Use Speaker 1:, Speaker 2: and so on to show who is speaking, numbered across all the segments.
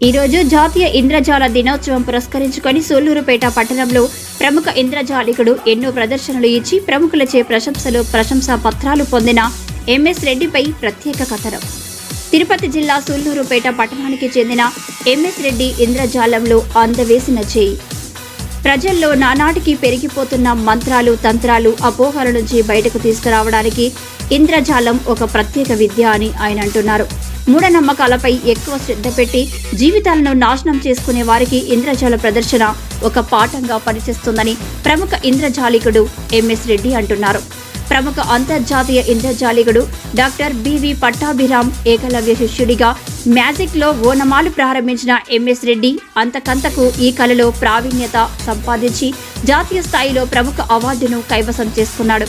Speaker 1: ఈరోజు జాతీయ ఇంద్రజాల దినోత్సవం పురస్కరించుకొని సూళ్లూరుపేట పట్టణంలో ప్రముఖ ఇంద్రజాలికుడు ఎన్నో ప్రదర్శనలు ఇచ్చి ప్రముఖులచే ప్రశంసా పత్రాలు పొందిన ఎంఎస్ రెడ్డిపై ప్రత్యేక కథనం. తిరుపతి జిల్లా సూళ్లూరుపేట పట్టణానికి చెందిన ఎంఎస్ రెడ్డి ఇంద్రజాలంలో అందవేసిన చేయి. ప్రజల్లో నానాటికి పెరిగిపోతున్న మంత్రాలు, తంత్రాలు, అపోహల నుంచి బయటకు తీసుకురావడానికి ఇంద్రజాలం ఒక ప్రత్యేక విద్య అని ఆయన అంటున్నారు. మూఢనమ్మకాలపై ఎక్కువ శ్రద్ధ పెట్టి జీవితాలను నాశనం చేసుకునే వారికి ఇంద్రజాల ప్రదర్శన ఒక పాఠంగా పనిచేస్తుందని ప్రముఖ ఇంద్రజాలికుడు ఎంఎస్ రెడ్డి అంటున్నారు. ప్రముఖ అంతర్జాతీయ ఇంద్రజాలికుడు డాక్టర్ బివి పట్టాభిరామ్ ఏకలవ్య శిష్యుడిగా మ్యాజిక్లో ఓనమాలు ప్రారంభించిన ఎంఎస్ రెడ్డి అంతకంతకు ఈ కళలో ప్రావీణ్యత సంపాదించి జాతీయ స్థాయిలో ప్రముఖ అవార్డును కైవసం చేసుకున్నాడు.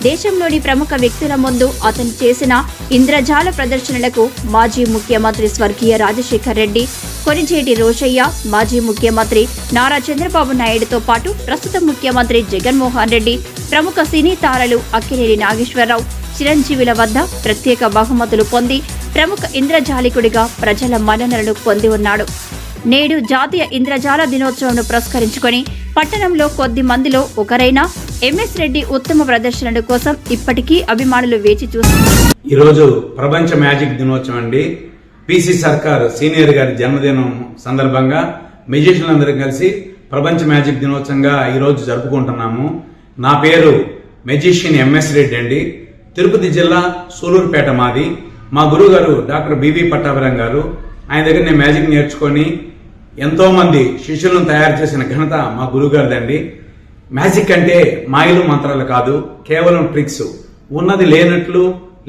Speaker 1: దేశంలోని ప్రముఖ వ్యక్తుల ముందు అతను చేసిన ఇంద్రజాల ప్రదర్శనలకు మాజీ ముఖ్యమంత్రి స్వర్గీయ రాజశేఖర్ రెడ్డి, కొనిజేటి రోషయ్య, మాజీ ముఖ్యమంత్రి నారా చంద్రబాబు నాయుడుతో పాటు ప్రస్తుత ముఖ్యమంత్రి జగన్మోహన్ రెడ్డి, ప్రముఖ సినీ తారలు అక్కినేని నాగేశ్వరరావు, చిరంజీవుల వద్ద ప్రత్యేక బహుమతులు పొంది ప్రముఖ ఇంద్రజాలికుడిగా ప్రజల మన్ననలను పొంది ఉన్నాడు. నేడు జాతీయ ఇంద్రజాల దినోత్సవంను పురస్కరించుకొని పట్టణంలో కొద్ది మందిలో ఒకరైన ఎంఎస్ రెడ్డి ఉత్తమ ప్రదర్శనల కోసం ఇప్పటికీ అభిమానులు వేచి చూస్తున్నారు.
Speaker 2: ఈరోజు ప్రపంచ మ్యాజిక్ దినోత్సవం అండి. పిసి సర్కార్ సీనియర్ గారి జన్మదినం సందర్భంగా మెజిషియన్లందరూ కలిసి ప్రపంచ మ్యాజిక్ దినోత్సవంగా ఈరోజు జరుపుకుంటున్నాము. నా పేరు మెజిషియన్ ఎంఎస్ రెడ్డి అండి. తిరుపతి జిల్లా సూళ్లూరుపేట మాది. మా గురువు గారు డాక్టర్ బివి పట్టాభిరామ్ గారు. ఆయన దగ్గర నేను మ్యాజిక్ నేర్చుకొని ఎంతో మంది శిష్యులను తయారు చేసిన ఘనత మా గురువు గారిదండి. మ్యాజిక్ అంటే మాయలు మంత్రాలు కాదు, కేవలం ట్రిక్స్. ఉన్నది లేనట్లు,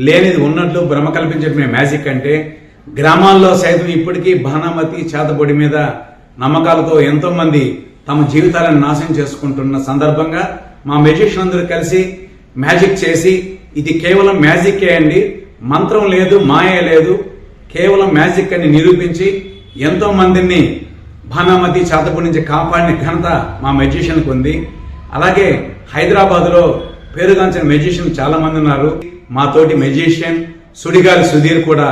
Speaker 2: లేనిది ఉన్నట్లు భ్రమ కల్పించడమే మ్యాజిక్ అంటే. గ్రామాల్లో సైతం ఇప్పటికీ భానామతి, చేతబొడి మీద నమ్మకాలతో ఎంతో మంది తమ జీవితాలను నాశనం చేసుకుంటున్న సందర్భంగా మా మెజిషియన్ అందరూ కలిసి మ్యాజిక్ చేసి, ఇది కేవలం మ్యాజిక్కే అండి, మంత్రం లేదు, మాయ లేదు, కేవలం మ్యాజిక్ అని నిరూపించి ఎంతో మందిని భానామతి, చేతబొడి నుంచి కాపాడిన ఘనత మా మెజిషియన్కి ఉంది. అలాగే హైదరాబాద్లో పేరుగాంచిన మెజిషియన్ చాలా మంది ఉన్నారు. మా తోటి మెజిషియన్ సుడిగాలి సుధీర్ కూడా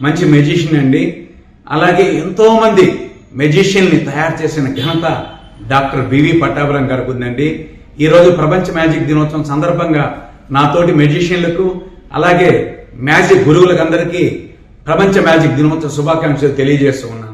Speaker 2: మంచి మెజిషియన్ అండి. అలాగే ఎంతో మంది మెజిషియన్ని తయారు చేసిన ఘనత డాక్టర్ బివి పట్టాభిరామ్ గారికి ఉందండి. ఈరోజు ప్రపంచ మ్యాజిక్ దినోత్సవం సందర్భంగా నా తోటి మెజిషియన్లకు అలాగే మ్యాజిక్ గురువులకు అందరికీ ప్రపంచ మ్యాజిక్ దినోత్సవ శుభాకాంక్షలు తెలియజేస్తూ ఉన్నాను.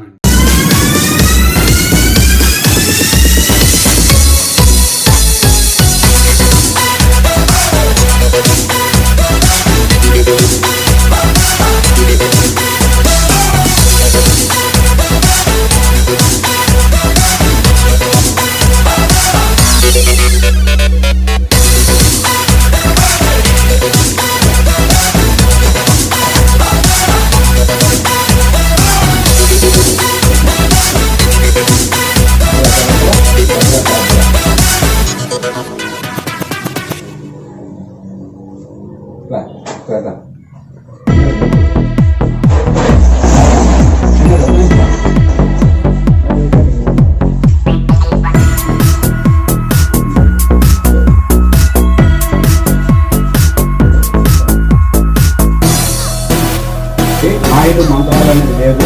Speaker 2: మాయలు మంత్రాలు అనేది లేదు.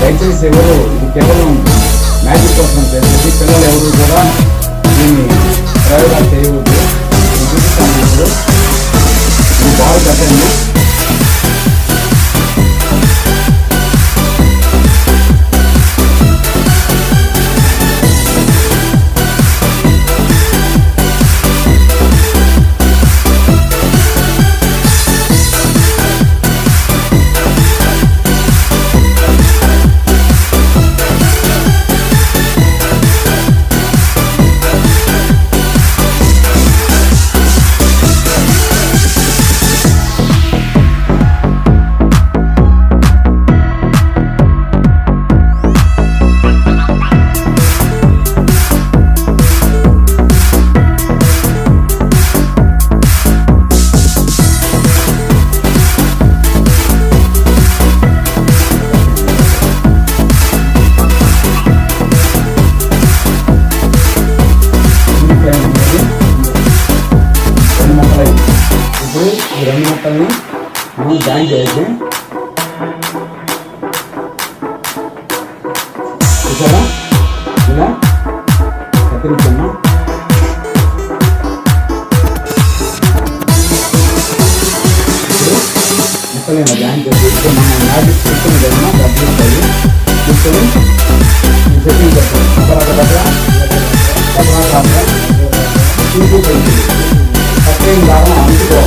Speaker 2: దయచేసి ఎవరు ఇది కేవలం మ్యాజిక్ కోసం చేసేది. పిల్లలు ఎవరు కూడా దీన్ని ప్రయోగాలు చేయవద్దు. చూపిస్తాను, బాగా కట్టండి. రెండు మొక్కల్ని మనం జాయిన్ చేసి మొత్తం ఇలా జాయిన్ చేసి ఇప్పుడు మనం మ్యాజిక్ సిస్టమ్ జరిగిన డబ్బులు ఉంటాయి తీసుకొని సెట్టింగ్ చేస్తాం ఫస్ట్ టైం దాకా అందుకో